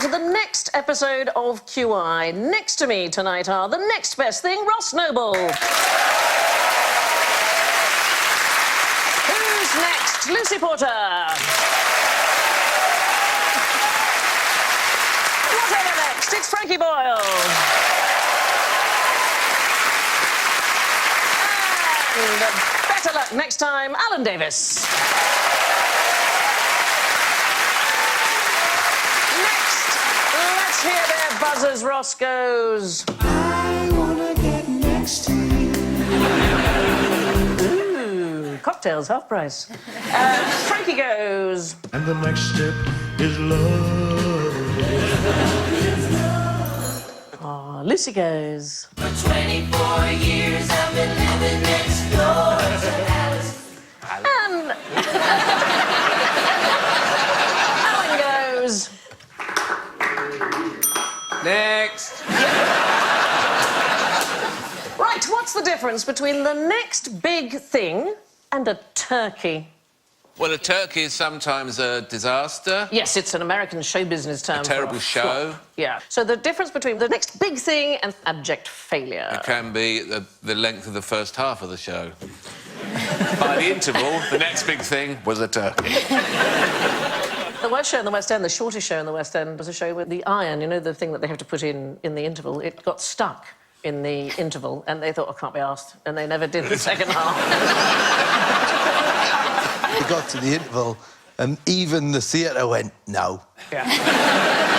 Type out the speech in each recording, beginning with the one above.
to the next episode of КьюАй. Next to me tonight are the next best thing, Ross Noble. Who's next? Lucy Porter. Whatever next, it's Frankie Boyle. And better luck next time, Alan Davies. Let's hear their buzzers. Ross goes. I wanna get next to you. Ooh, cocktails, half price. Frankie goes. And the next step is love. Oh, Lucy goes. For 24 years I've been living next door to Alice. And Alan goes. Next. Right, what's the difference between the next big thing and a turkey? Well, a turkey is sometimes a disaster. Yes, it's an American show business term. A terrible show. Flop. Yeah. So the difference between the next big thing and abject failure. It can be the length of the first half of the show. By the interval, the next big thing was a turkey. The worst show in the West End, the shortest show in the West End, was a show with the iron, you know, the thing that they have to put in the interval. It got stuck in the interval, and they thought, I can't be asked, and they never did the second half. They got to the interval, and even the theatre went, no. Yeah.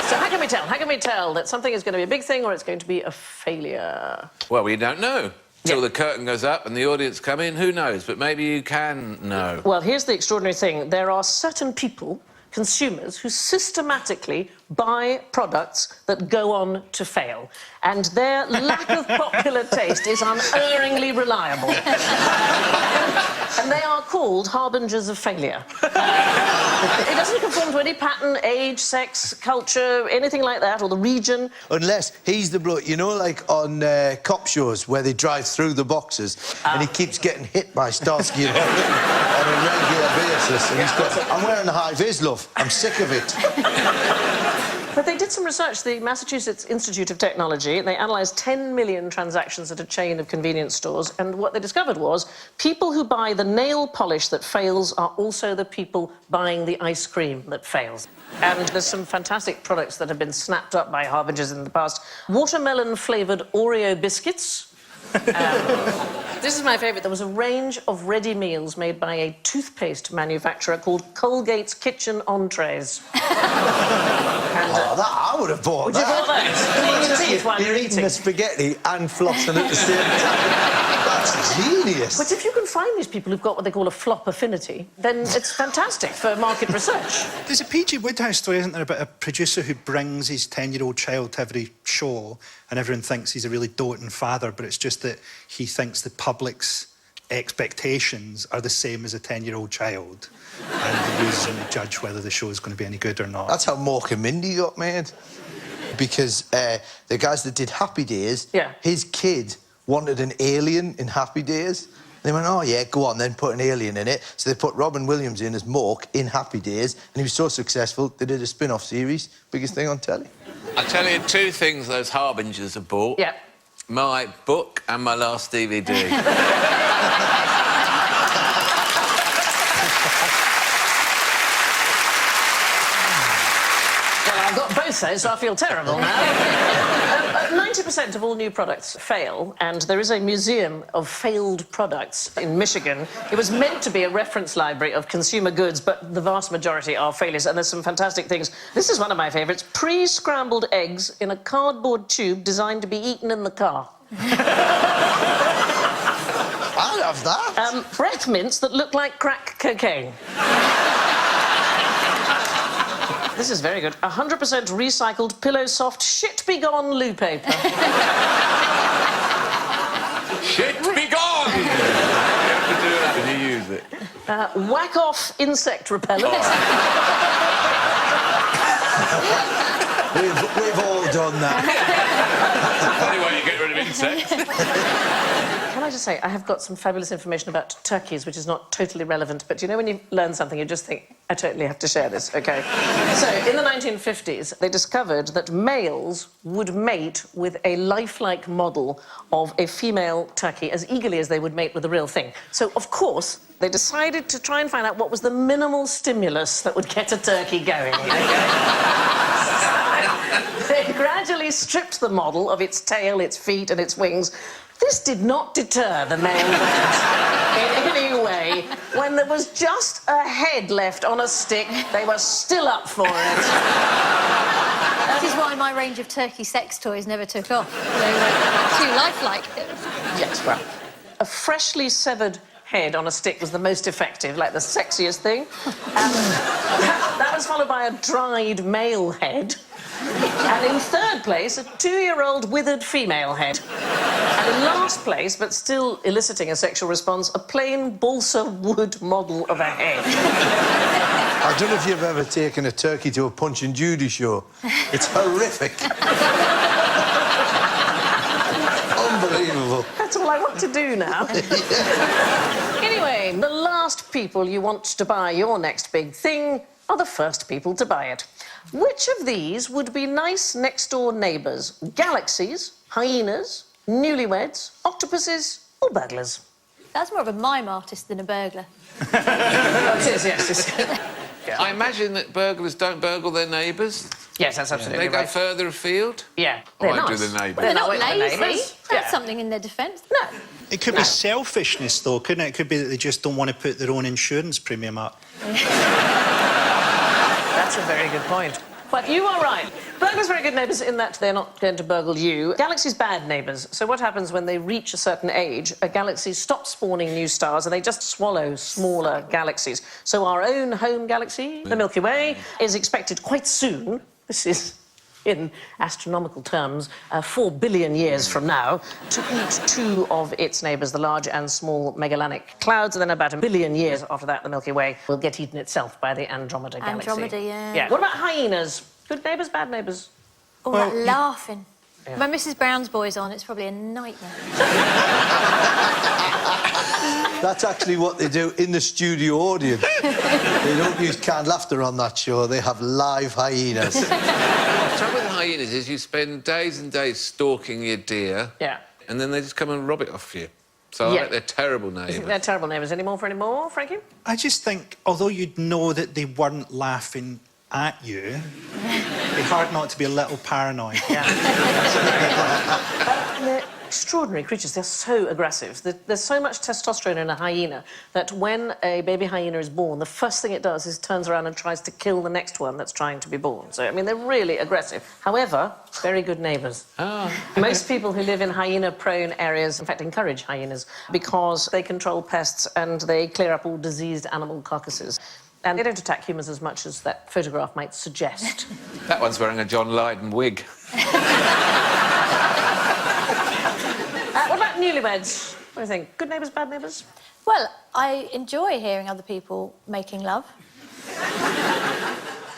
So how can we tell? How can we tell that something is going to be a big thing or it's going to be a failure? Well, we don't know. Till the curtain goes up and the audience come in, who knows? But maybe you can know. Well, here's the extraordinary thing. There are certain people, consumers, who systematically buy products that go on to fail. And their lack of popular taste is unerringly reliable. And they are called Harbingers of Failure. It doesn't conform to any pattern, age, sex, culture, anything like that, or the region. Unless he's the bloke, you know, like on cop shows where they drive through the boxes and he keeps getting hit by Starsky and Hutch on a regular basis. And he's got, I'm wearing a high-vis, love. I'm sick of it. But they did some research, the Massachusetts Institute of Technology, and they analysed 10 million transactions at a chain of convenience stores, and what they discovered was people who buy the nail polish that fails are also the people buying the ice cream that fails. And there's some fantastic products that have been snapped up by Harbingers in the past. Watermelon-flavoured Oreo biscuits. This is my favourite. There was a range of ready meals made by a toothpaste manufacturer called Colgate's Kitchen Entrees. That I would have bought Would you that. bought that? Clean your teeth while You're you're eating eating. the spaghetti and flossing at the same time. That's genius. But if you can find these people who've got what they call a flop affinity, then it's fantastic for market research. There's a P.G. Wodehouse story, isn't there, about a producer who brings his 10-year-old child to every show and everyone thinks he's a really doting father, but it's just that he thinks the public's expectations are the same as a 10-year-old child. And he uses them to judge whether the show is going to be any good or not. That's how Mork and Mindy got made. Because the guys that did Happy Days, his kid wanted an alien in Happy Days. They went, oh, yeah, go on, then put an alien in it. So they put Robin Williams in as Mork in Happy Days, and he was so successful, they did a spin-off series, biggest thing on telly. I'll tell you two things those Harbingers have bought. Yeah. My book and my last DVD. Well, I've got both those, so I feel terrible now. 90% of all new products fail, and there is a museum of failed products in Michigan. It was meant to be a reference library of consumer goods, but the vast majority are failures, and there's some fantastic things. This is one of my favourites. Pre-scrambled eggs in a cardboard tube designed to be eaten in the car. I'd have that. Breath mints that look like crack cocaine. This is very good. 100% recycled pillow soft shit be gone loo paper. Shit be gone! You have to do that when you use it. Whack off insect repellent. We've all done that. Funny way you get rid of insects. Can I just say, I have got some fabulous information about turkeys, which is not totally relevant, but you know when you learn something, you just think, I totally have to share this, OK? So, in the 1950s, they discovered that males would mate with a lifelike model of a female turkey as eagerly as they would mate with the real thing. So, of course, they decided to try and find out what was the minimal stimulus that would get a turkey going, OK? They gradually stripped the model of its tail, its feet and its wings. This did not deter the male birds in any way. When there was just a head left on a stick, they were still up for it. That is why my range of turkey sex toys never took off. They were too lifelike. Yes, well, a freshly severed head on a stick was the most effective, like the sexiest thing. That was followed by a dried male head. And in third place, a 2-year-old withered female head. And in last place, but still eliciting a sexual response, a plain balsa wood model of a head. I don't know if you've ever taken a turkey to a Punch and Judy show. It's horrific. Unbelievable. That's all I want to do now. Anyway, the last people you want to buy your next big thing are the first people to buy it. Which of these would be nice next-door neighbours? Galaxies, hyenas, newlyweds, octopuses or burglars? That's more of a mime artist than a burglar. It is, yes. I imagine that burglars don't burgle their neighbours. Yes, that's absolutely They go right. further afield. Yeah, Or they're I do nice. the neighbours. They're not with the lazy. neighbours. That's Yeah. something in their defence. No. It could be selfishness, though, couldn't it? It could be that they just don't want to put their own insurance premium up. That's a very good point. But you are right. Burglars are very good neighbours in that they're not going to burgle you. Galaxies bad neighbours. So what happens when they reach a certain age? A galaxy stops spawning new stars and they just swallow smaller galaxies. So our own home galaxy, the Milky Way, is expected quite soon. This is, in astronomical terms, 4 billion years from now, to eat 2 of its neighbours, the large and small Magellanic Clouds, and then about 1 billion years after that, the Milky Way will get eaten itself by the Andromeda Galaxy. Andromeda, yeah. Yeah. What about hyenas? Good neighbours, bad neighbours? All Well, that laughing. Yeah. When Mrs Brown's boy's on, it's probably a nightmare. That's actually what they do in the studio audience. They don't use canned laughter on that show. They have live hyenas. The trouble with hyenas is you spend days and days stalking your deer. Yeah. And then they just come and rob it off you. So Yeah. I bet they're terrible You think neighbours. they're terrible neighbours anymore, Frankie? I just think, although you'd know that they weren't laughing at you, it'd be hard not to be a little paranoid. Yeah. They're extraordinary creatures. They're so aggressive. There's so much testosterone in a hyena that when a baby hyena is born, the first thing it does is turns around and tries to kill the next one that's trying to be born. So, I mean, they're really aggressive. However, very good neighbours. Oh. Most people who live in hyena-prone areas, in fact, encourage hyenas because they control pests and they clear up all diseased animal carcasses. And they don't attack humans as much as that photograph might suggest. That one's wearing a John Lydon wig. What about newlyweds? What do you think? Good neighbours, bad neighbours? Well, I enjoy hearing other people making love.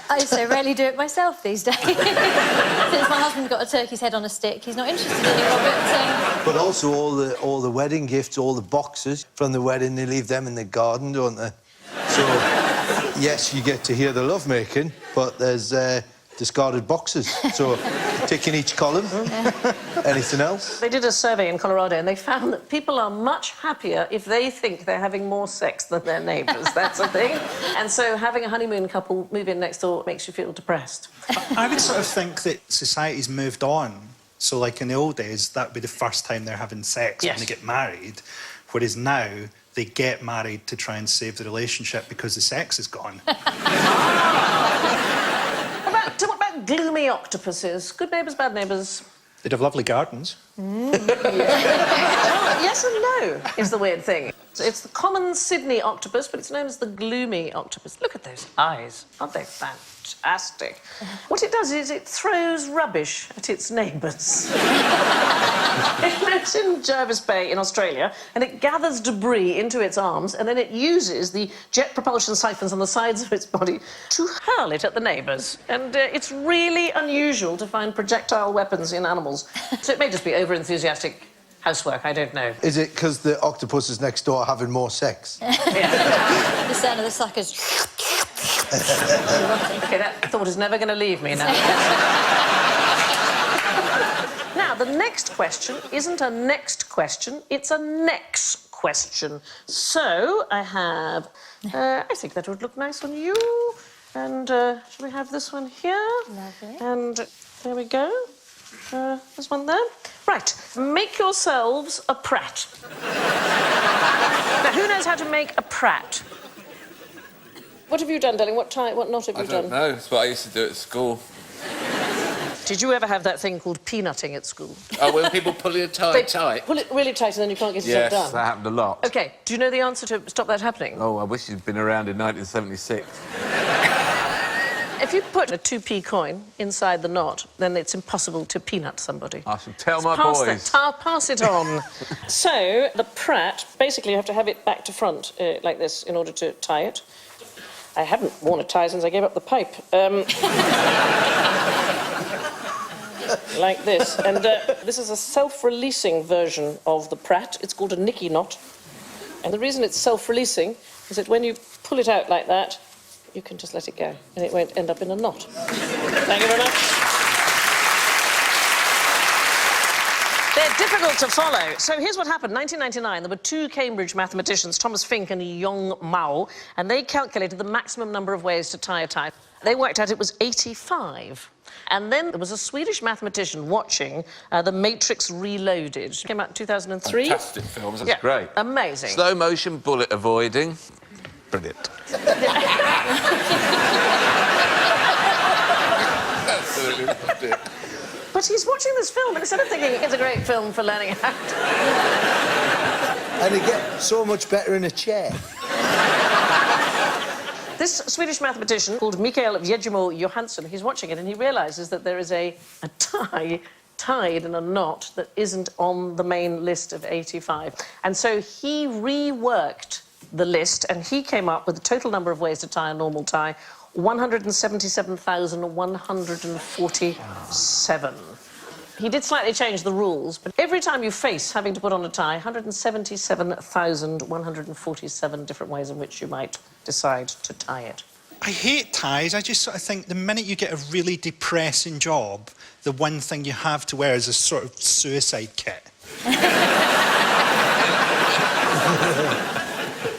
I so rarely do it myself these days. Since my husband's got a turkey's head on a stick, he's not interested anymore, But also all the wedding gifts, all the boxes from the wedding, they leave them in the garden, don't they? So, yes, you get to hear the lovemaking, but there's discarded boxes. So, tick in each column. Anything else? They did a survey in Colorado and they found that people are much happier if they think they're having more sex than their neighbours. That's a thing. And so having a honeymoon couple move in next door makes you feel depressed. I would sort of think that society's moved on. So, like in the old days, that would be the first time they're having sex Yes. when they get married. Whereas now, they get married to try and save the relationship because the sex is gone. What about gloomy octopuses? Good neighbours, bad neighbours? They'd have lovely gardens. Well, yes and no is the weird thing. It's the common Sydney octopus, but it's known as the gloomy octopus. Look at those eyes. Aren't they fantastic? What it does is it throws rubbish at its neighbours. It lives in Jervis Bay in Australia, and it gathers debris into its arms, and then it uses the jet propulsion siphons on the sides of its body to hurl it at the neighbours. And it's really unusual to find projectile weapons in animals. So it may just be over-enthusiastic housework, I don't know. Is it because the octopuses next door are having more sex? The sound of the suckers. OK, that thought is never going to leave me now. Now, the next question isn't a next question, it's a next question. So, I have... I think that would look nice on you. And shall we have this one here? Lovely. And there we go. There's one there. Right, make yourselves a prat. Now, who knows how to make a prat? What have you done, darling? What knot have you done? I don't know. It's what I used to do at school. Did you ever have that thing called peanutting at school? Oh, when people pull your tie tight? Pull it really tight and then you can't get Yes, yourself that done. happened a lot. OK, do you know the answer to stop that happening? Oh, I wish you'd been around in 1976. If you put a 2p coin inside the knot, then it's impossible to peanut somebody. I shall tell my Pass boys. pass it on. So, the prat, basically you have to have it back to front, like this, in order to tie it. I haven't worn a tie since I gave up the pipe. Like this. And this is a self-releasing version of the prat. It's called a nicky knot. And the reason it's self-releasing is that when you pull it out like that, you can just let it go, and it won't end up in a knot. Thank you very much. They're difficult to follow. So here's what happened. 1999, there were two Cambridge mathematicians, Thomas Fink and Yong Mao, and they calculated the maximum number of ways to tie a tie. They worked out it was 85. And then there was a Swedish mathematician watching The Matrix Reloaded. It came out in 2003. Fantastic films, that's great. Amazing. Slow motion bullet avoiding. Brilliant. Absolutely loved it. But he's watching this film and instead of thinking it's a great film for learning how to... And it gets so much better in a chair. This Swedish mathematician called Mikael Vjejimo Johansson, he's watching it and he realises that there is a tie tied in a knot that isn't on the main list of 85. And so he reworked the list and he came up with the total number of ways to tie a normal tie, 177,147. He did slightly change the rules, but every time you face having to put on a tie, 177,147 different ways in which you might decide to tie it. I hate ties. I just sort of think the minute you get a really depressing job, the one thing you have to wear is a sort of suicide kit.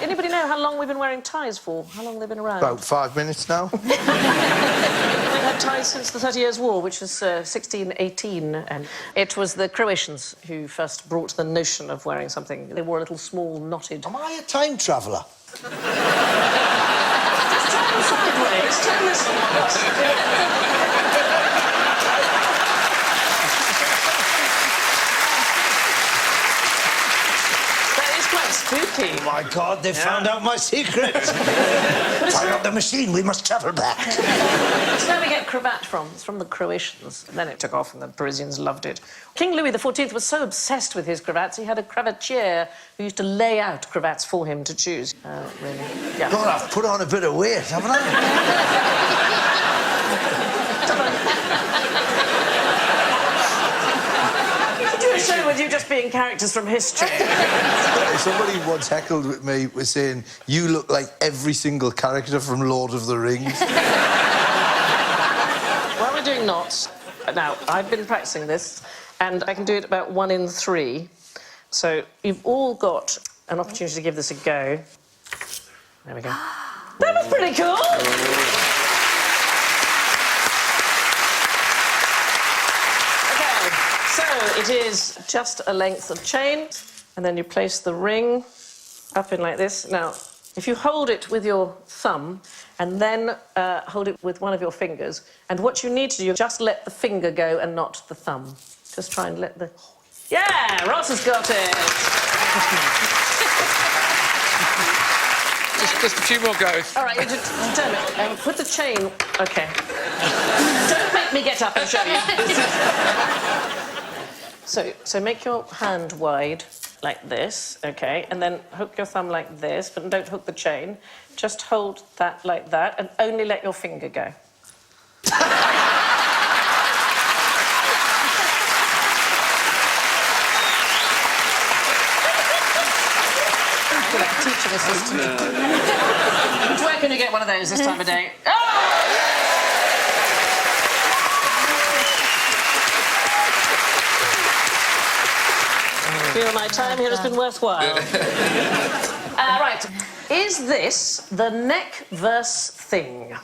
Anybody know how long we've been wearing ties for? How long they've been around? About 5 minutes now. We've had ties since the 30 Years' War, which was 1618, and it was the Croatians who first brought the notion of wearing something. They wore a little small knotted... Am I a time traveller? Just turn them sideways, turn this... Spooky. Oh, my God, they found out my secret. Fire up the machine, we must travel back. That's where we get cravat from. It's from the Croatians. And then it took off and the Parisians loved it. King Louis XIV was so obsessed with his cravats, he had a cravatier who used to lay out cravats for him to choose. Really? Yeah. God, I've put on a bit of weight, haven't I? Do a show with you just being characters from history. Somebody once heckled with me was saying, you look like every single character from Lord of the Rings. While we're doing knots, now, I've been practicing this, and I can do it about 1 in 3. So you've all got an opportunity to give this a go. There we go. That was pretty cool! So it is just a length of chain, and then you place the ring up in like this. Now, if you hold it with your thumb and then hold it with one of your fingers, and what you need to do is just let the finger go and not the thumb. Just try and let the... Yeah, Ross has got it! Just a few more goes. All right, you just turn it and put the chain... OK. Don't make me get up and show you. So make your hand wide like this, OK, and then hook your thumb like this, but don't hook the chain. Just hold that like that and only let your finger go. Teaching assistant. Would work going to get one of those this time of day. Oh! I feel my time here has been worthwhile. Right. Is this the neck verse thing?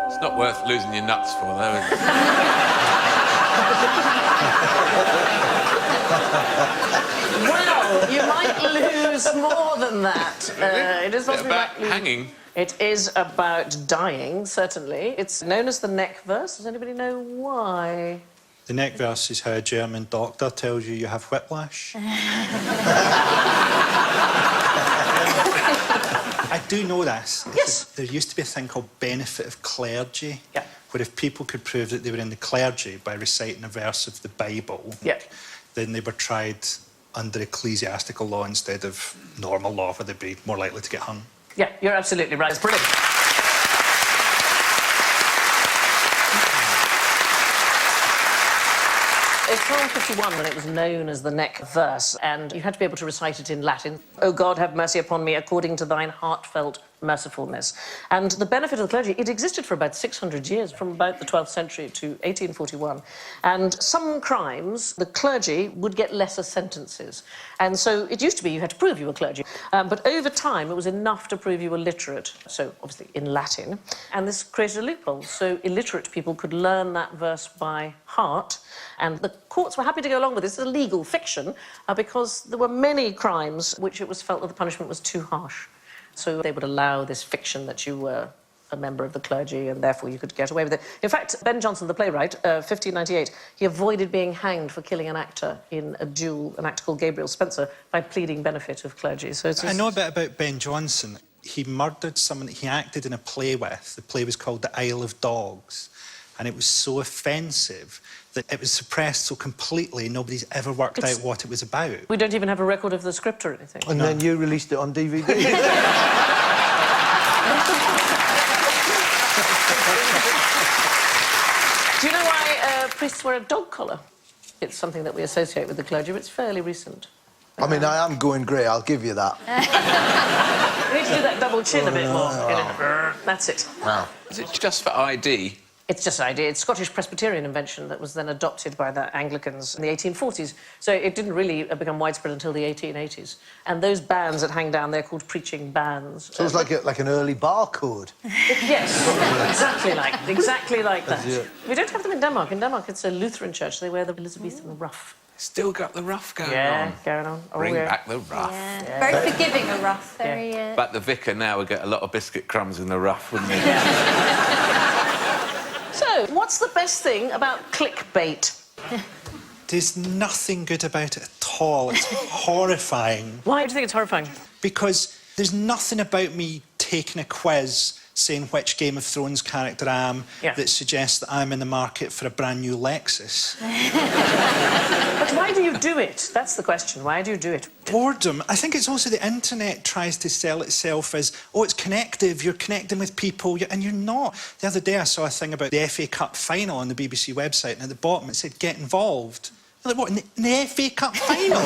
It's not worth losing your nuts for, though, is it? Well, you might lose more than that. It is possibly about hanging. It is about dying, certainly. It's known as the neck verse. Does anybody know why? The neck verse is how a German doctor tells you have whiplash. I do know this. Yes. There used to be a thing called benefit of clergy. Yeah. Where if people could prove that they were in the clergy by reciting a verse of the Bible, Yeah. then they were tried under ecclesiastical law instead of normal law, where they'd be more likely to get hung. Yeah, you're absolutely right. It's brilliant. It's 1251 when it was known as the neck verse, and you had to be able to recite it in Latin. O God, have mercy upon me according to thine heartfelt mercifulness. And the benefit of the clergy, it existed for about 600 years, from about the 12th century to 1841. And some crimes, the clergy would get lesser sentences. And so it used to be you had to prove you were clergy. But over time, it was enough to prove you were literate, so obviously in Latin. And this created a loophole. So illiterate people could learn that verse by heart. And the courts were happy to go along with this. It's a legal fiction because there were many crimes which it was felt that the punishment was too harsh. So they would allow this fiction that you were a member of the clergy and therefore you could get away with it. In fact, Ben Jonson, the playwright, 1598, he avoided being hanged for killing an actor in a duel, an actor called Gabriel Spencer, by pleading benefit of clergy. So it's I know a bit about Ben Jonson. He murdered someone that he acted in a play with. The play was called The Isle of Dogs. And it was so offensive that it was suppressed so completely nobody's ever worked out what it was about. We don't even have a record of the script or anything. And then you released it on DVD. Do you know why priests wear a dog collar? It's something that we associate with the clergy, but it's fairly recent. I mean, I am going grey, I'll give you that. We need to do that double chin a bit more. You know? That's it. Wow. Is it just for ID? It's just an idea. It's Scottish Presbyterian invention that was then adopted by the Anglicans in the 1840s. So it didn't really become widespread until the 1880s. And those bands that hang down, they're called preaching bands. So it's like an early barcode. Yes, exactly like that. We don't have them in Denmark. In Denmark, it's a Lutheran church. They wear the Elizabethan ruff. Still got the ruff going on. Yeah, going on. Bring back the ruff. Yeah. Very forgiving, a rough. Very. But the vicar now would get a lot of biscuit crumbs in the ruff, wouldn't he? So, what's the best thing about clickbait? There's nothing good about it at all. It's horrifying. Why do you think it's horrifying? Because there's nothing about me taking a quiz saying which Game of Thrones character I am that suggests that I'm in the market for a brand new Lexus. But why do you do it? That's the question. Why do you do it? Boredom. I think it's also the internet tries to sell itself as, oh, it's connective, you're connecting with people, and you're not. The other day I saw a thing about the FA Cup final on the BBC website, and at the bottom it said, get involved. I'm like, what, in the FA Cup final?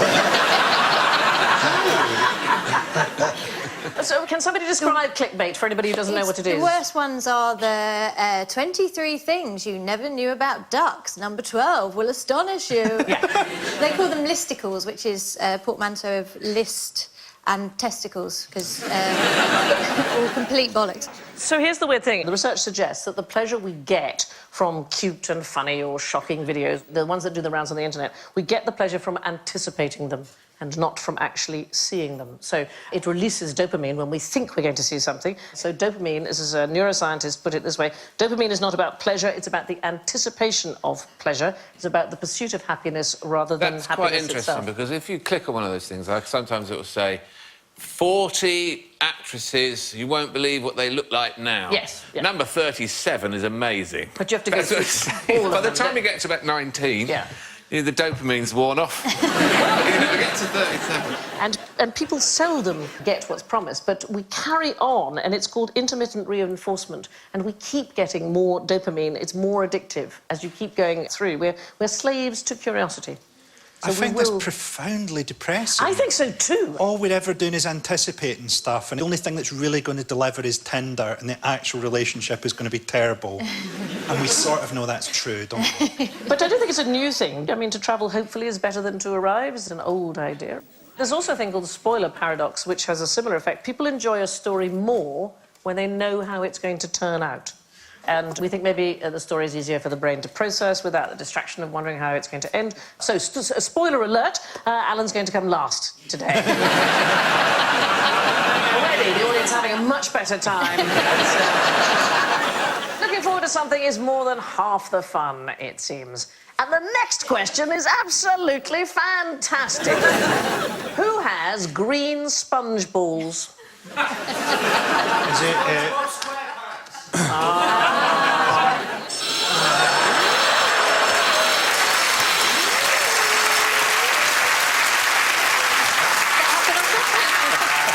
So, can somebody describe clickbait for anybody who doesn't know what it is? The worst ones are the 23 things you never knew about ducks. Number 12 will astonish you. They call them listicles, which is a portmanteau of list and testicles, because all complete bollocks. So here's the weird thing. The research suggests that the pleasure we get from cute and funny or shocking videos, the ones that do the rounds on the internet, we get the pleasure from anticipating them and not from actually seeing them. So it releases dopamine when we think we're going to see something. So dopamine, as a neuroscientist put it this way, dopamine is not about pleasure, it's about the anticipation of pleasure. It's about the pursuit of happiness rather than happiness itself. That's quite interesting, because if you click on one of those things, like sometimes it will say, 40 actresses, you won't believe what they look like now. Yes. Yeah. Number 37 is amazing. But you have to go through all of By the them. time you get to about 19... Yeah. The dopamine's worn off. You never get to 37. And people seldom get what's promised, but we carry on, and it's called intermittent reinforcement, and we keep getting more dopamine. It's more addictive as you keep going through. We're slaves to curiosity. So I find this profoundly depressing. I think so too. All we're ever doing is anticipating stuff, and the only thing that's really going to deliver is Tinder, and the actual relationship is going to be terrible. And we sort of know that's true, don't we? But I don't think it's a new thing. I mean, to travel, hopefully, is better than to arrive. It's an old idea. There's also a thing called the spoiler paradox, which has a similar effect. People enjoy a story more when they know how it's going to turn out. And we think maybe the story is easier for the brain to process without the distraction of wondering how it's going to end. So, spoiler alert, Alan's going to come last today. Already, the audience having a much better time. Looking forward to something is more than half the fun, it seems. And the next question is absolutely fantastic. Who has green sponge balls? Is it...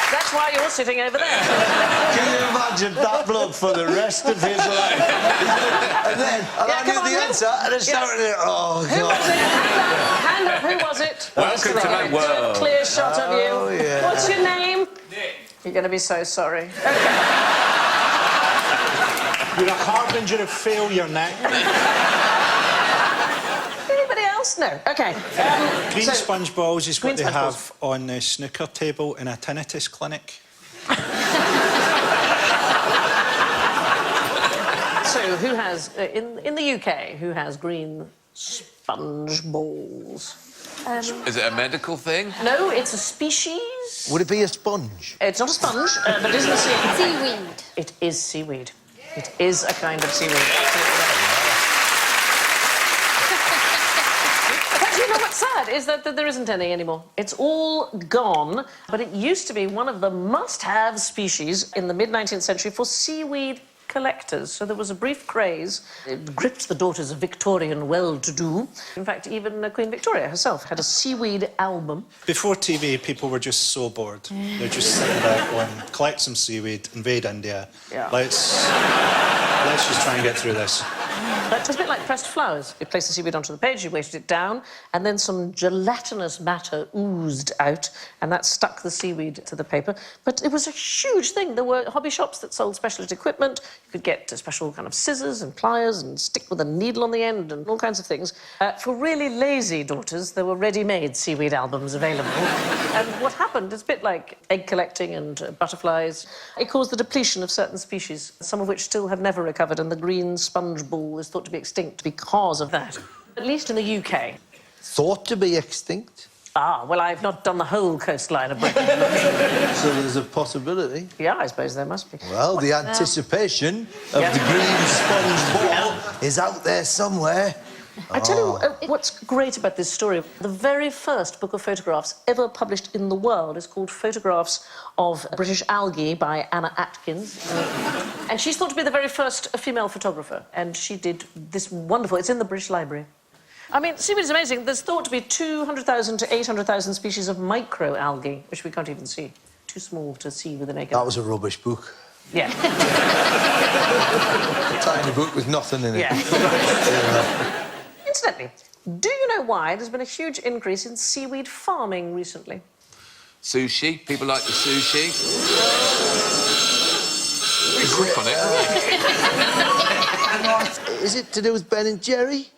That's why you're sitting over there. Can you imagine that bloke for the rest of his life? And then, I knew the answer, and I shouted it. Oh, Who God. was it? Hand up, who was it? Welcome to my world. Do a clear shot of you. Oh, yeah. What's your name? Nick. You're going to be so sorry. OK. You're a harbinger of failure, Nick. Anybody else? No. OK. Green sponge balls is what they sponge have on the snooker table in a tinnitus clinic. So, who has, in the UK, who has green sponge balls? Is it a medical thing? No, it's a species. Would it be a sponge? It's not a sponge, but it is a seaweed. Seaweed. It is seaweed. It is a kind of seaweed. Absolutely right. But you know what's sad is that there isn't any anymore. It's all gone, but it used to be one of the must-have species in the mid-19th century for seaweed collectors. So there was a brief craze. It gripped the daughters of Victorian well-to-do. In fact, even Queen Victoria herself had a seaweed album. Before TV, people were just so bored. They're just sitting there going, collect some seaweed, invade India. Yeah. Let's just try and get through this. But it was a bit like pressed flowers. You placed the seaweed onto the page, you weighted it down, and then some gelatinous matter oozed out, and that stuck the seaweed to the paper. But it was a huge thing. There were hobby shops that sold specialist equipment. You could get special kind of scissors and pliers and stick with a needle on the end and all kinds of things. For really lazy daughters, there were ready-made seaweed albums available. And what happened is a bit like egg collecting and butterflies. It caused the depletion of certain species, some of which still have never recovered, and the green sponge ball is thought to be extinct because of that. At least in the UK. Thought to be extinct? Ah, well, I've not done the whole coastline of Britain. So there's a possibility. Yeah, I suppose there must be. Well, the anticipation of the green sponge ball is out there somewhere. I tell you what's great about this story. The very first book of photographs ever published in the world is called Photographs of British Algae by Anna Atkins. And she's thought to be the very first female photographer. And she did this wonderful... It's in the British Library. I mean, seaweed is amazing. There's thought to be 200,000 to 800,000 species of microalgae, which we can't even see. Too small to see with the naked eye. That was a rubbish book. Yeah. A tiny book with nothing in it. Yeah. Yeah. Incidentally, do you know why there's been a huge increase in seaweed farming recently? Sushi. People like the sushi. We grip on it. Is it to do with Ben and Jerry?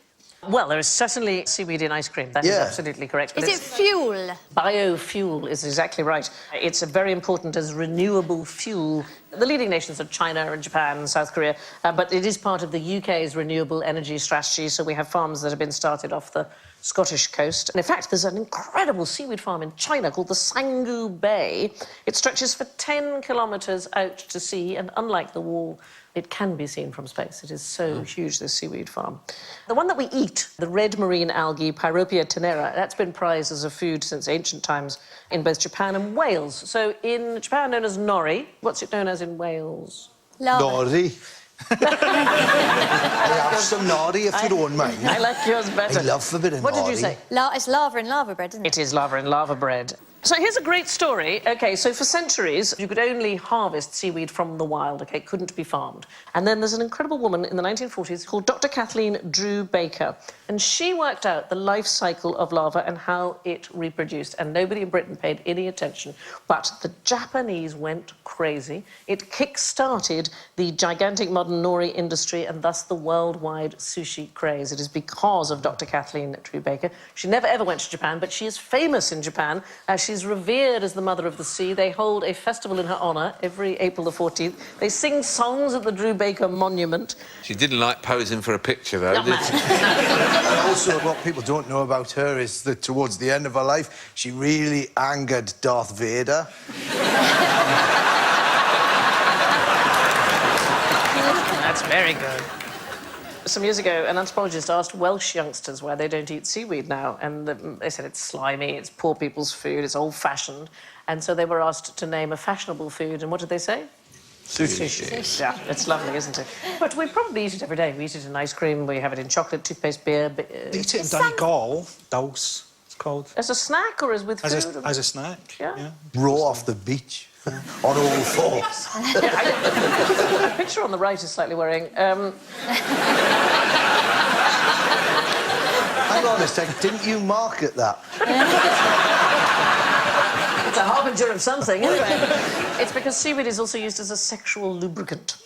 Well, there is certainly seaweed in ice cream. That is absolutely correct. Is it fuel? Biofuel is exactly right. It's very important as renewable fuel. The leading nations are China and Japan and South Korea, but it is part of the UK's renewable energy strategy, so we have farms that have been started off the Scottish coast. And in fact, there's an incredible seaweed farm in China called the Sanggu Bay. It stretches for 10 kilometres out to sea, and unlike the wall, it can be seen from space. It is so huge, this seaweed farm. The one that we eat, the red marine algae, Pyropia tenera, that's been prized as a food since ancient times in both Japan and Wales. So in Japan, known as nori. What's it known as in Wales? Nori. I have some nori if you don't mind. I like yours better. I love forbidden What nori. did you say? It's lava in lava bread, isn't it? It is lava in lava bread. So here's a great story. OK, so for centuries, you could only harvest seaweed from the wild, OK? It couldn't be farmed. And then there's an incredible woman in the 1940s called Dr. Kathleen Drew Baker, and she worked out the life cycle of lava and how it reproduced, and nobody in Britain paid any attention. But the Japanese went crazy. It kick-started the gigantic modern nori industry and thus the worldwide sushi craze. It is because of Dr. Kathleen Drew Baker. She never, ever went to Japan, but she is famous in Japan. She's revered as the mother of the sea. They hold a festival in her honour every April the 14th. They sing songs at the Drew Baker Monument. She didn't like posing for a picture, though, Not did mad. she? And also, what people don't know about her is that towards the end of her life, she really angered Darth Vader. That's very good. Some years ago, an anthropologist asked Welsh youngsters why they don't eat seaweed now, and they said it's slimy, it's poor people's food, it's old-fashioned, and so they were asked to name a fashionable food, and what did they say? Sushi. Yeah, it's lovely, isn't it? But we probably eat it every day. We eat it in ice cream, we have it in chocolate, toothpaste, beer... They eat it in Donegal, dulse, it's called. As a snack or as with food? As a snack, Yeah. Raw off the beach. On all fours. The picture on the right is slightly worrying. Hang on a second, didn't you market that? It's a harbinger of something, anyway. It's because seaweed is also used as a sexual lubricant.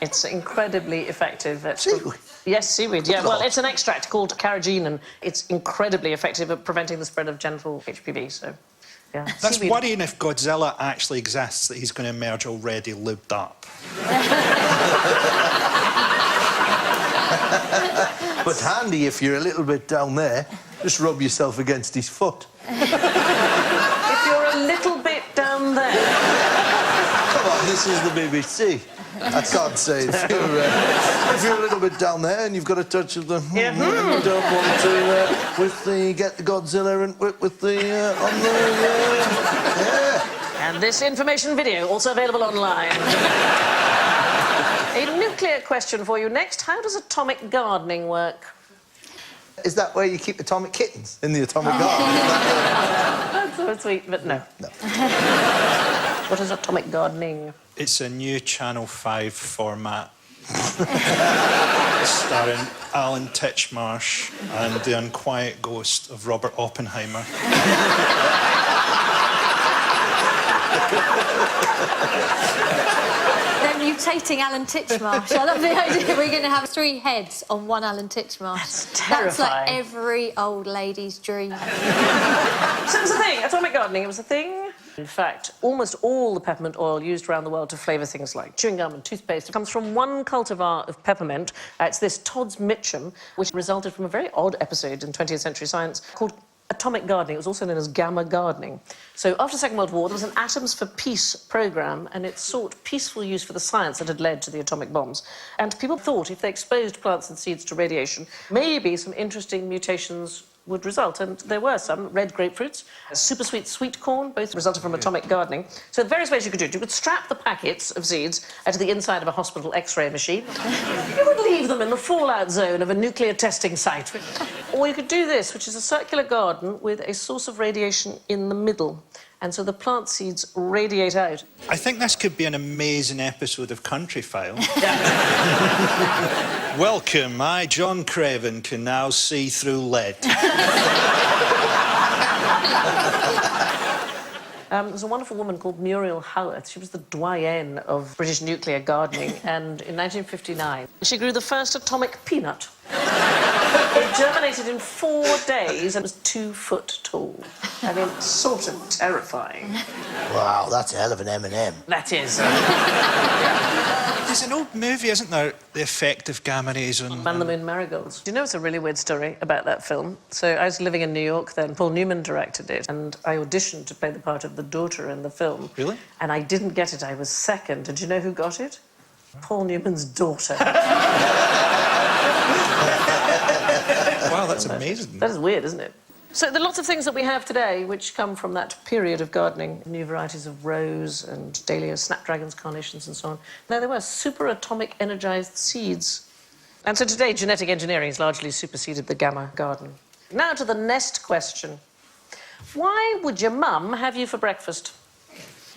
It's incredibly effective at... Seaweed? Yes, seaweed, yeah. Well, it's an extract called carrageenan, and it's incredibly effective at preventing the spread of genital HPV, so... Yeah. That's Seaweed. worrying if Godzilla actually exists, that he's going to emerge already lubed up. But handy if you're a little bit down there, just rub yourself against his foot. If you're a little bit down there... Come on, this is the BBC. I can't say if you're a little bit down there and you've got a touch of the... Yeah. And you don't want to get the Godzilla and with the on the And this information video also available online. A nuclear question for you next. How does atomic gardening work? Is that where you keep atomic kittens in the atomic garden? That's so sweet, but no. No. What is atomic gardening? It's a new Channel 5 format. Starring Alan Titchmarsh and the unquiet ghost of Robert Oppenheimer. They're mutating Alan Titchmarsh. I love the idea we're going to have 3 heads on one Alan Titchmarsh. That's terrifying. That's like every old lady's dream. So it was a thing. Atomic gardening, it was a thing. In fact, almost all the peppermint oil used around the world to flavour things like chewing gum and toothpaste comes from one cultivar of peppermint. It's this Todd's Mitchum, which resulted from a very odd episode in 20th century science called atomic gardening. It was also known as gamma gardening. So after the Second World War, there was an Atoms for Peace programme, and it sought peaceful use for the science that had led to the atomic bombs. And people thought if they exposed plants and seeds to radiation, maybe some interesting mutations would result, and there were some. Red grapefruits, super sweet corn, both resulted from atomic gardening. So the various ways you could do it. You could strap the packets of seeds to the inside of a hospital X-ray machine. You would leave them in the fallout zone of a nuclear testing site. Or you could do this, which is a circular garden with a source of radiation in the middle. And so the plant seeds radiate out. I think this could be an amazing episode of Country File. Welcome, I, John Craven, can now see through lead. There's a wonderful woman called Muriel Howarth. She was the doyenne of British nuclear gardening, and in 1959, she grew the first atomic peanut. It germinated in 4 days and was 2 foot tall. I mean, sort of terrifying. Wow, that's a hell of an M&M. That is. There's an old movie, isn't there? The effect of gamma rays on... Man the Moon Marigolds. Do you know it's a really weird story about that film? So I was living in New York then. Paul Newman directed it, and I auditioned to play the part of the daughter in the film. Really? And I didn't get it. I was second. And do you know who got it? Paul Newman's daughter. Wow, that's amazing. That is weird, isn't it? So there are lots of things that we have today which come from that period of gardening. New varieties of rose and dahlias, snapdragons, carnations and so on. There they were, superatomic energised seeds. And so today, genetic engineering has largely superseded the gamma garden. Now to the nest question. Why would your mum have you for breakfast?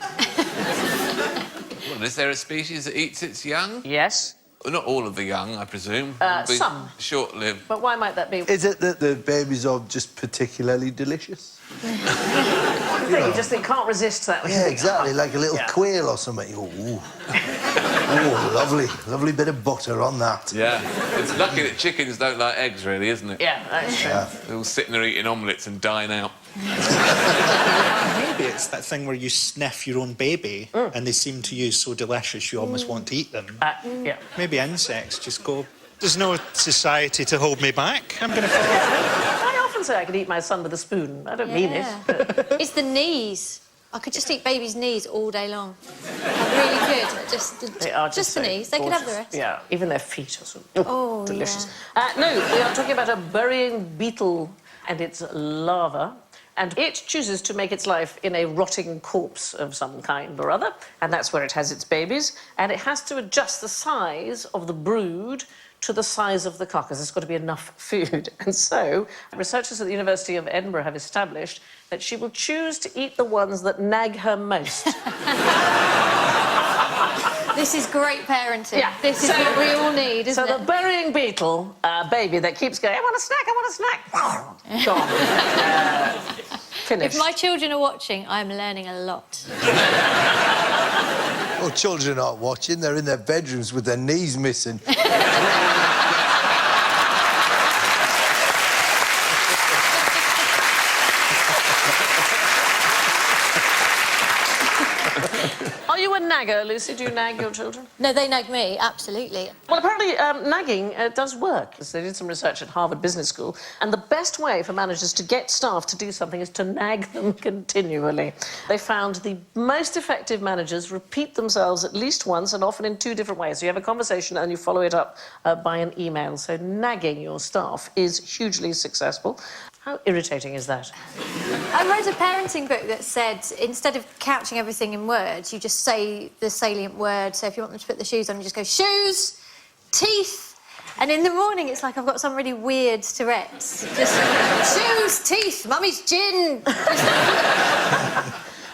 Well, is there a species that eats its young? Yes. Well, not all of the young, I presume. Some. Short-lived. But why might that be? Is it that the babies are just particularly delicious? You just think, can't resist that. Yeah, exactly, like a little quail or something. Ooh. Oh, lovely, lovely bit of butter on that. Yeah. It's lucky that chickens don't like eggs, really, isn't it? Yeah, that's true. Yeah. They're all sitting there eating omelettes and dying out. Maybe it's that thing where you sniff your own baby and they seem to you so delicious you almost want to eat them. Yeah. Maybe insects just go, there's no society to hold me back. I'm going to follow through. I often say I could eat my son with a spoon. I don't mean it. But... It's the knees. I could just eat babies' knees all day long. I really could. They are just the so knees. They could have the rest. Yeah, even their feet are so delicious. Yeah. No, we are talking about a burying beetle and its larva. And it chooses to make its life in a rotting corpse of some kind or other, and that's where it has its babies. And it has to adjust the size of the brood to the size of the carcass. There's got to be enough food. And so, researchers at the University of Edinburgh have established that she will choose to eat the ones that nag her most. This is great parenting. Yeah. This is what we all need, isn't So it? the burying beetle baby that keeps going, I want a snack, I want a snack. Gone. Finished. If my children are watching, I'm learning a lot. Well, children aren't watching. They're in their bedrooms with their knees missing. Are you a nagger, Lucy? Do you nag your children? No, they nag me, absolutely. Well, apparently, nagging does work. So they did some research at Harvard Business School, and the best way for managers to get staff to do something is to nag them continually. They found the most effective managers repeat themselves at least once and often in two different ways. So you have a conversation and you follow it up by an email. So nagging your staff is hugely successful. How irritating is that? I read a parenting book that said instead of couching everything in words, you just say the salient word. So if you want them to put the shoes on, you just go shoes, teeth. And in the morning, it's like I've got some really weird Tourette's. Just shoes, teeth, mummy's gin.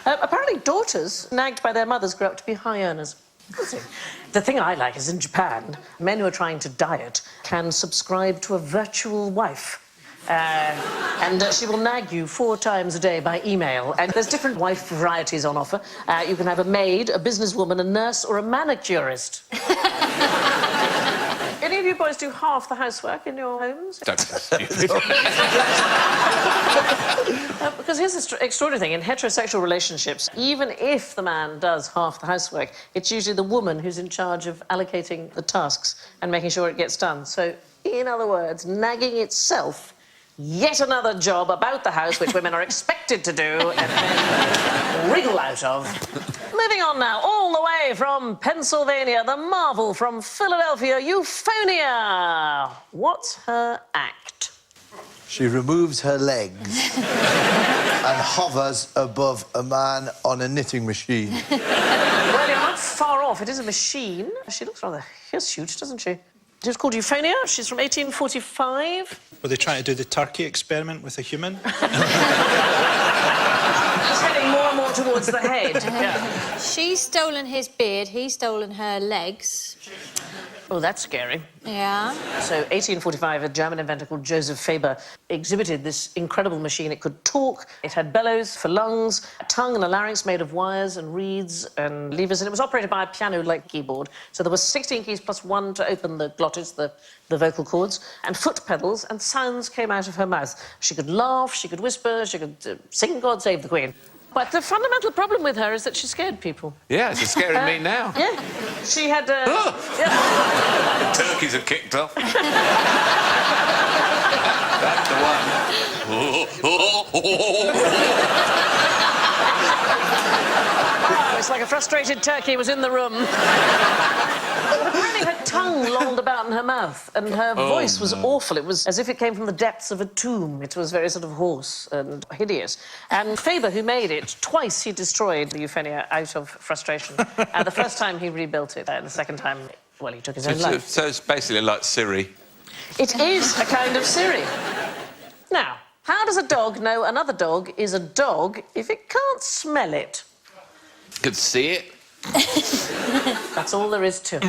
Apparently, daughters nagged by their mothers grow up to be high earners. The thing I like is in Japan, men who are trying to diet can subscribe to a virtual wife. And she will nag you 4 times a day by email. And there's different wife varieties on offer. You can have a maid, a businesswoman, a nurse, or a manicurist. Any of you boys do half the housework in your homes? Don't be stupid. Because here's the extraordinary thing. In heterosexual relationships, even if the man does half the housework, it's usually the woman who's in charge of allocating the tasks and making sure it gets done. So, in other words, nagging itself, yet another job about the house which women are expected to do and then wriggle out of. Moving on now, all the way from Pennsylvania, the marvel from Philadelphia, Euphonia. What's her act? She removes her legs and hovers above a man on a knitting machine. Well, you're not far off. It is a machine. She looks rather hirsute, doesn't she? She's called Euphonia. She's from 1845. Were they trying to do the turkey experiment with a human? She's heading more and more towards the head. Yeah. She's stolen his beard, he's stolen her legs. Oh, that's scary. Yeah. So, 1845, a German inventor called Joseph Faber exhibited this incredible machine. It could talk, it had bellows for lungs, a tongue and a larynx made of wires and reeds and levers, and it was operated by a piano-like keyboard. So there were 16 keys plus 1 to open the glottis, the vocal cords, and foot pedals, and sounds came out of her mouth. She could laugh, she could whisper, she could sing God Save the Queen. But the fundamental problem with her is that she scared people. Yeah, it's scaring me now. Yeah. She had... The turkeys have kicked off. That's the one. It's like a frustrated turkey was in the room. Apparently her tongue lolled about in her mouth and her voice was awful. It was as if it came from the depths of a tomb. It was very sort of hoarse and hideous. And Faber, who made it, twice he destroyed the Euphenia out of frustration. The first time he rebuilt it, the second time, well, he took his own life. So it's basically like Siri. It is a kind of Siri. Now, how does a dog know another dog is a dog if it can't smell it? Could see it. That's all there is to it.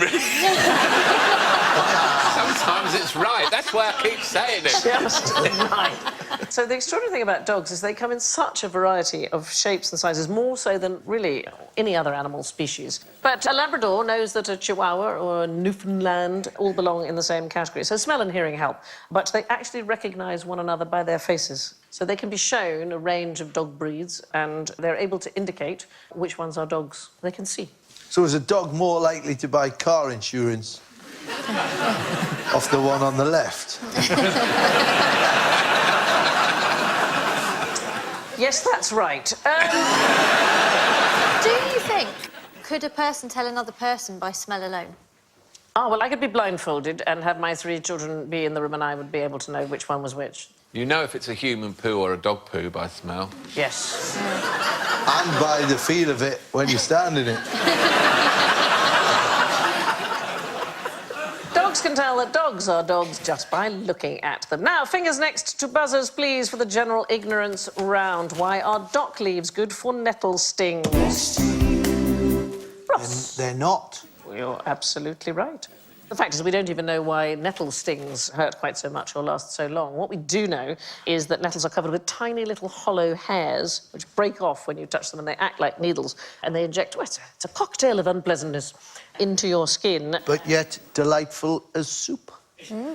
Sometimes it's right. That's why I keep saying it. Just right. So the extraordinary thing about dogs is they come in such a variety of shapes and sizes, more so than really any other animal species. But a Labrador knows that a Chihuahua or a Newfoundland all belong in the same category. So smell and hearing help, but they actually recognise one another by their faces. So they can be shown a range of dog breeds and they're able to indicate which ones are dogs they can see. So is a dog more likely to buy car insurance off the one on the left? Yes, that's right. Do you think, could a person tell another person by smell alone? Oh, well, I could be blindfolded and have my 3 children be in the room and I would be able to know which one was which. You know if it's a human poo or a dog poo by smell. Yes. And by the feel of it when you stand in it. Dogs can tell that dogs are dogs just by looking at them. Now, fingers next to buzzers, please, for the general ignorance round. Why are dock leaves good for nettle stings? Ross. They're not. Well, you're absolutely right. The fact is, we don't even know why nettle stings hurt quite so much or last so long. What we do know is that nettles are covered with tiny little hollow hairs which break off when you touch them and they act like needles and they inject, well, it's a cocktail of unpleasantness into your skin. But yet delightful as soup.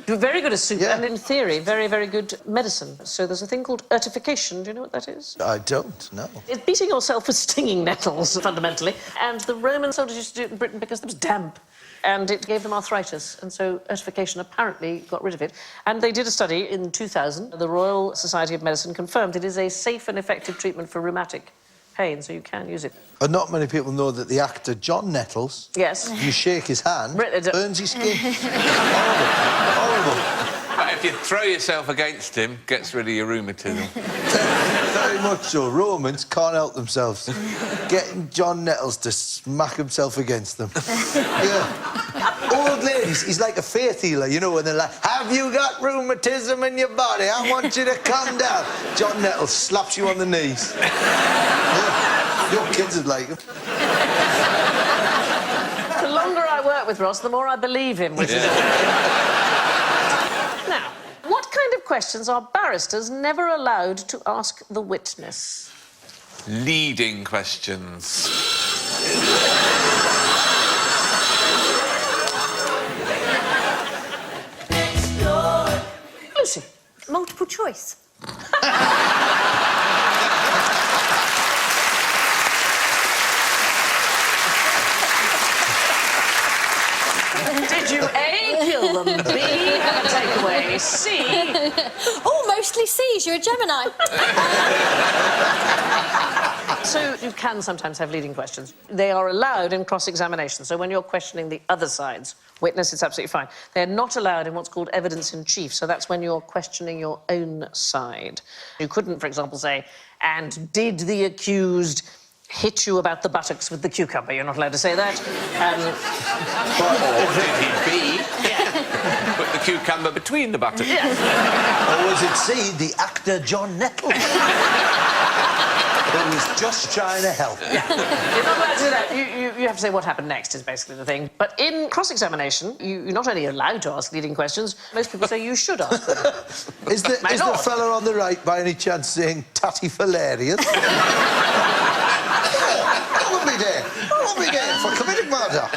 Very good as soup, Yeah. and in theory, very, very good medicine. So there's a thing called urtification. Do you know what that is? I don't know. It's beating yourself with stinging nettles, fundamentally. And the Roman soldiers used to do it in Britain because it was damp. And it gave them arthritis, and so urtification apparently got rid of it. And they did a study in 2000. The Royal Society of Medicine confirmed it is a safe and effective treatment for rheumatic pain, so you can use it. And not many people know that the actor John Nettles, Yes. you shake his hand, burns his skin. Horrible. But if you throw yourself against him, gets rid of your rheumatism. Very much so. Romans can't help themselves. Getting John Nettles to smack himself against them. Yeah. Old ladies, he's like a faith healer, you know, when they're like, have you got rheumatism in your body? I want you to come down. John Nettles slaps you on the knees. Yeah. Your kids would like him. The longer I work with Ross, the more I believe him, which is... Now, what kind of questions are barristers never allowed to ask the witness? Leading questions. Lucy. Multiple choice. Did you A, kill them, B, have a takeaway, C... Oh, mostly C's. You're a Gemini. So you can sometimes have leading questions. They are allowed in cross-examination, so when you're questioning the other side's witness, it's absolutely fine. They're not allowed in what's called evidence in chief, so that's when you're questioning your own side. You couldn't, for example, say, and did the accused hit you about the buttocks with the cucumber? You're not allowed to say that. Or did he be? Yeah. Put the cucumber between the buttocks. Yeah. Or was it C, the actor John Nettle? Who was just trying to help. Yeah. You're not allowed to do that. You have to say what happened next is basically the thing. But in cross-examination, you're not only allowed to ask leading questions, most people say you should ask them. Is the fella on the right, by any chance, saying tatty hilarious? That would be there. That would be there for committing murder.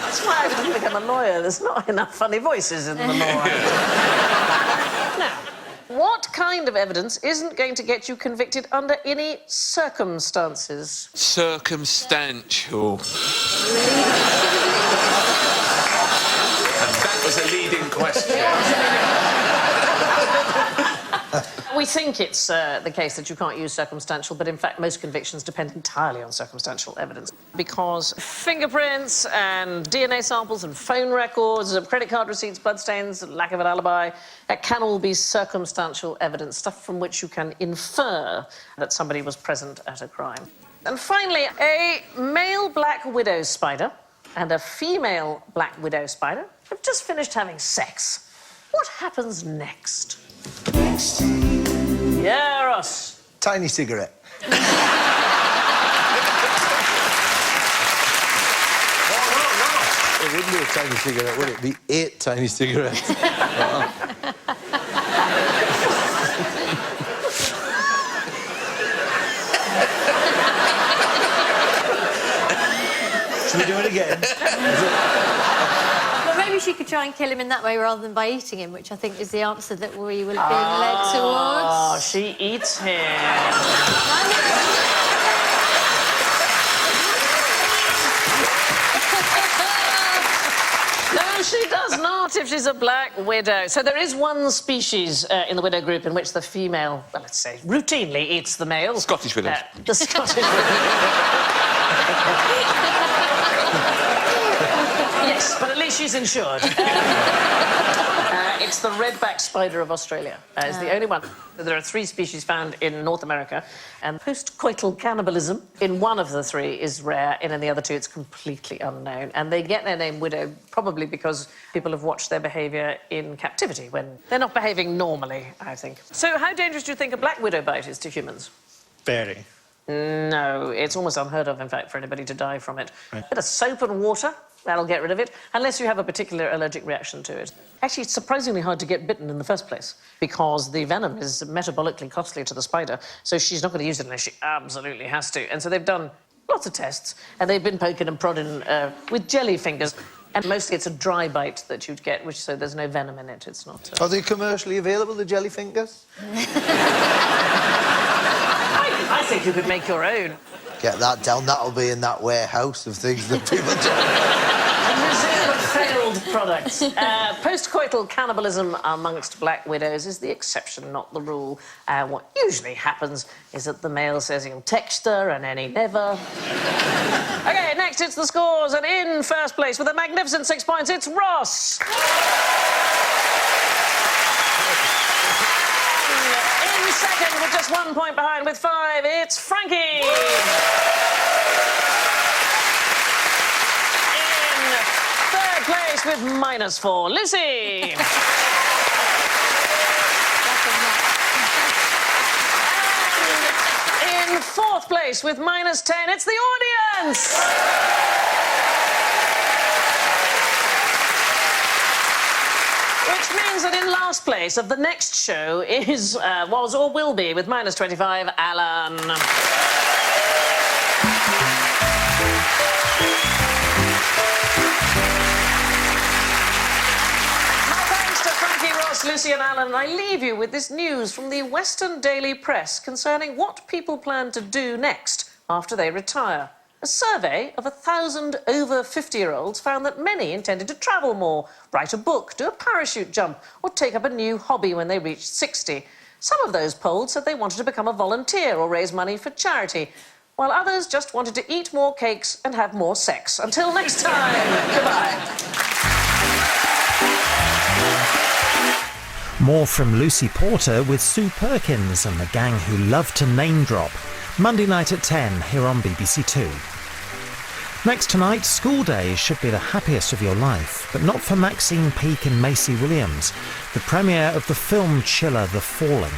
That's why I didn't become a lawyer. There's not enough funny voices in the law. Now, what kind of evidence isn't going to get you convicted under any circumstances? Circumstantial. And that was a leading question. we think it's the case that you can't use circumstantial, but in fact most convictions depend entirely on circumstantial evidence because fingerprints and DNA samples and phone records, credit card receipts, bloodstains, lack of an alibi, it can all be circumstantial evidence, stuff from which you can infer that somebody was present at a crime. And finally, a male black widow spider and a female black widow spider have just finished having sex. What happens next? Yeah, Ross. Tiny cigarette. It wouldn't be a tiny cigarette, would it? It'd be 8 tiny cigarettes. Should we do it again? But maybe she could try and kill him in that way rather than by eating him, which I think is the answer that we will have been led towards. Oh, she eats him. No, she does not, if she's a black widow. So there is one species in the widow group in which the female, well, let's say, routinely eats the male. Scottish widows. The Scottish widow. Yes, but at least she's insured. It's the Redback Spider of Australia. It's the only one. There are 3 species found in North America, and post-coital cannibalism in one of the 3 is rare, and in the other 2 it's completely unknown. And they get their name widow probably because people have watched their behaviour in captivity when they're not behaving normally, I think. So how dangerous do you think a black widow bite is to humans? Very. No, it's almost unheard of, in fact, for anybody to die from it. A bit of soap and water, that'll get rid of it, unless you have a particular allergic reaction to it. Actually, it's surprisingly hard to get bitten in the first place because the venom is metabolically costly to the spider, so she's not going to use it unless she absolutely has to. And so they've done lots of tests, and they've been poking and prodding with jelly fingers, and mostly it's a dry bite that you'd get, which so there's no venom in it. It's not... Are they commercially available, the jelly fingers? I think you could make your own. Get that down. That'll be in that warehouse of things that people do. A museum of failed products. Post-coital cannibalism amongst black widows is the exception, not the rule. What usually happens is that the male says he'll text her and then he never. OK, next it's the scores, and in first place with a magnificent 6 points, it's Ross. In second, with just 1 point behind, with 5, it's Frankie. In third place with -4, Lucy. And in fourth place with -10, it's the audience. Which means that in last place of the next show is, was or will be, with -25, Alan. My thanks to Frankie, Ross, Lucy and Alan, and I leave you with this news from the Western Daily Press concerning what people plan to do next after they retire. A survey of 1,000 over 50-year-olds found that many intended to travel more, write a book, do a parachute jump, or take up a new hobby when they reached 60. Some of those polled said they wanted to become a volunteer or raise money for charity, while others just wanted to eat more cakes and have more sex. Until next time, goodbye. More from Lucy Porter with Sue Perkins and the gang who love to name drop. Monday night at 10 here on BBC Two. Next tonight, school days should be the happiest of your life, but not for Maxine Peake and Macy Williams. The premiere of the film Chiller: The Falling